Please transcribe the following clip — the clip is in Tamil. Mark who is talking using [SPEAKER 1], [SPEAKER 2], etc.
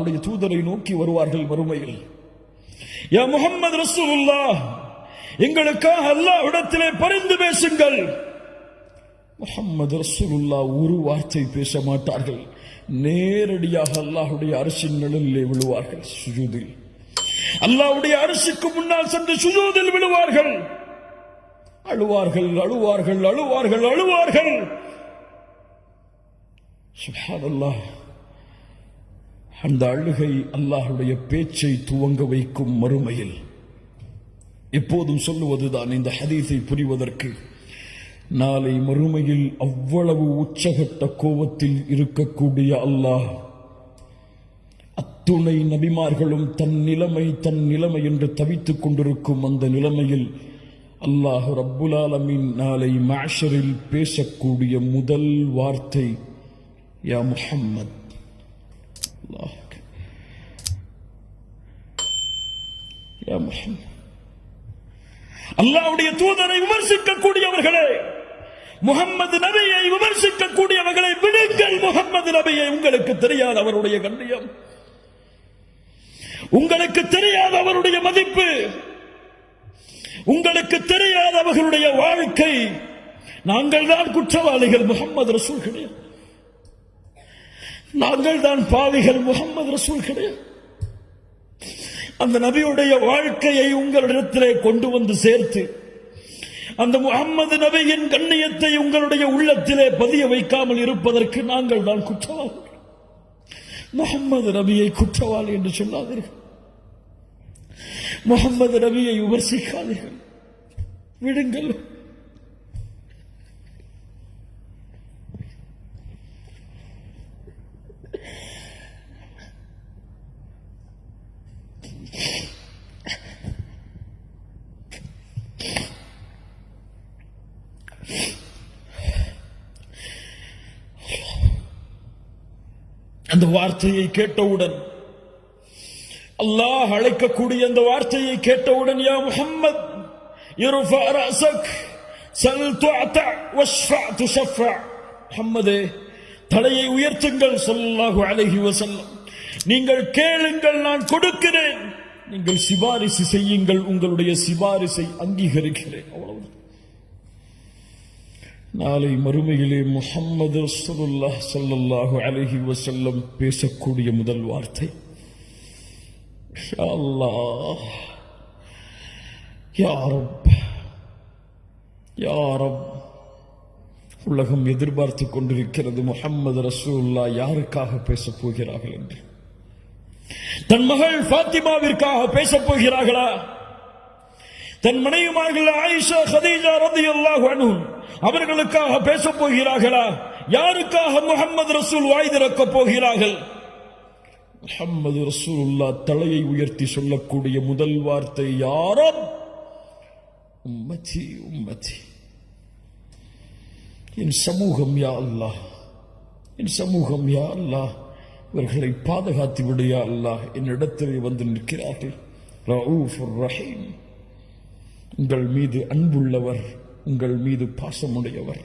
[SPEAKER 1] அல்லாஹ்வுடைய தூதரை நோக்கி வருவார்கள் மறுமையில். யா முஹம்மது ரசூலுல்லாஹ், எங்களுக்காக அல்லாஹ்விடத்திலே பரிந்து பேசுங்கள். முஹம்மது ரசூலுல்லாஹ் ஒரு வார்த்தை பேச மாட்டார்கள். நேரடியாக அல்லாஹ்வுடைய அரிசின் நிழலிலே விழுவார்கள். சுஜூதில் அல்லாஹ்வுடைய அரிசிக்கு முன்னால் சென்று சுஜூதில் விழுவார்கள். அழுவார்கள், அழுவார்கள், அழுவார்கள், அழுவார்கள். சுப்ஹானல்லாஹ். அந்த அழுகை அல்லாஹ்வுடைய பேச்சை துவங்க வைக்கும் மறுமையில். எப்போதும் சொல்லுவதுதான் இந்த ஹதீஸை புரிவதற்கு, நாளை மறுமையில் அவ்வளவு உச்சகட்ட கோபத்தில் இருக்கக்கூடிய அல்லாஹ், அத்துணை நபிமார்களும் தன் நிலைமை என்று தவித்துக் கொண்டிருக்கும் அந்த நிலைமையில் அல்லாஹ் ரப்புல் ஆலமீன் நாளை மஹ்ஷரில் பேசக்கூடிய முதல் வார்த்தை யா முஹம்மத். அல்லாஹ் யா முஹம்மத். அல்லாஹ்வுடைய தூதரை விமர்சிக்கக்கூடியவர்களே, முஹம்மது நபியை விமர்சிக்கக்கூடியவர்களை விடுங்கள். முஹம்மது நபியை உங்களுக்கு தெரியாத அவருடைய கண்ணியம், உங்களுக்கு தெரியாத அவருடைய மதிப்பு, உங்களுக்கு தெரியாத அவர்களுடைய வாழ்க்கை. நாங்கள் தான் குற்றவாளிகள், முஹம்மது ரசூல் கிடையாது. நாங்கள் தான் பாவிகள், முஹம்மது ரசூல் கிடையாது. அந்த நபியுடைய வாழ்க்கையை உங்களிடத்திலே கொண்டு வந்து சேர்த்து அந்த முஹம்மது நபியின் கண்ணியத்தை உங்களுடைய உள்ளத்திலே பதிய வைக்காமல் இருப்பதற்கு நாங்கள் தான் குற்றவாளிகள். முஹம்மது நபியை குற்றவாளி என்று சொல்லாதீர்கள். முஹம்மது நபியை விமர்சிக்காதீர்கள். விடுங்கள். அந்த வார்த்தையை கேட்டவுடன், அல்லாஹ் அழைக்கக்கூடிய அந்த வார்த்தையை கேட்டவுடன், யா முஹம்மத் இர்ஃபா ரஅஸக் சல் துஅத வஷ்ஃபா துஷஃபா. முஹம்மதே, தலையை உயர்த்துங்கள் ஸல்லல்லாஹு அலைஹி வஸல்லம். நீங்கள் கேளுங்கள், நான் கொடுக்கிறேன். நீங்கள் சிபாரிசு செய்யுங்கள், உங்களுடைய சிபாரிசை அங்கீகரிக்கிறேன். அவ்வளவுதான். நாளை மறுமையிலே முஹம்மது ரசூலுல்லாஹ் ஸல்லல்லாஹு அலைஹி வஸல்லம் பேசக்கூடிய முதல் வார்த்தை யா அல்லாஹ், யா ரப், யா ரப். உலகம் எதிர்பார்த்து கொண்டிருக்கிறது முஹம்மது ரசூலுல்லாஹ் யாருக்காக பேசப் போகிறார்கள் என்று. தன் மகள் ஃபாத்திமாவிற்காக பேசப் போகிறார்களா? தன் மனைவிமார்கள் ஆயிஷா, கதீஜா ரலியல்லாஹு அன்ஹும் அவர்களுக்காக பேசப் போகிறார்களா? யாருக்காக முஹம்மது ரசூல் வாய் திறக்கப் போகிறார்கள்? முஹம்மது ரசூலுல்லாஹ் தலையை உயர்த்தி சொல்லக்கூடிய முதல் வார்த்தை யா ரப், உம்மதி உம்மதி. என் சமூகம் யா அல்லாஹ், என் சமூகம் யா அல்லாஹ், இவர்களை பாதுகாத்து விடு யா அல்லாஹ். என்னிடத்திலே வந்து நிற்கிறார்கள். ரഊஃபுர் ரஹீம், உங்கள் மீது அன்புள்ளவர், உங்கள் மீது பாசமுடையவர்.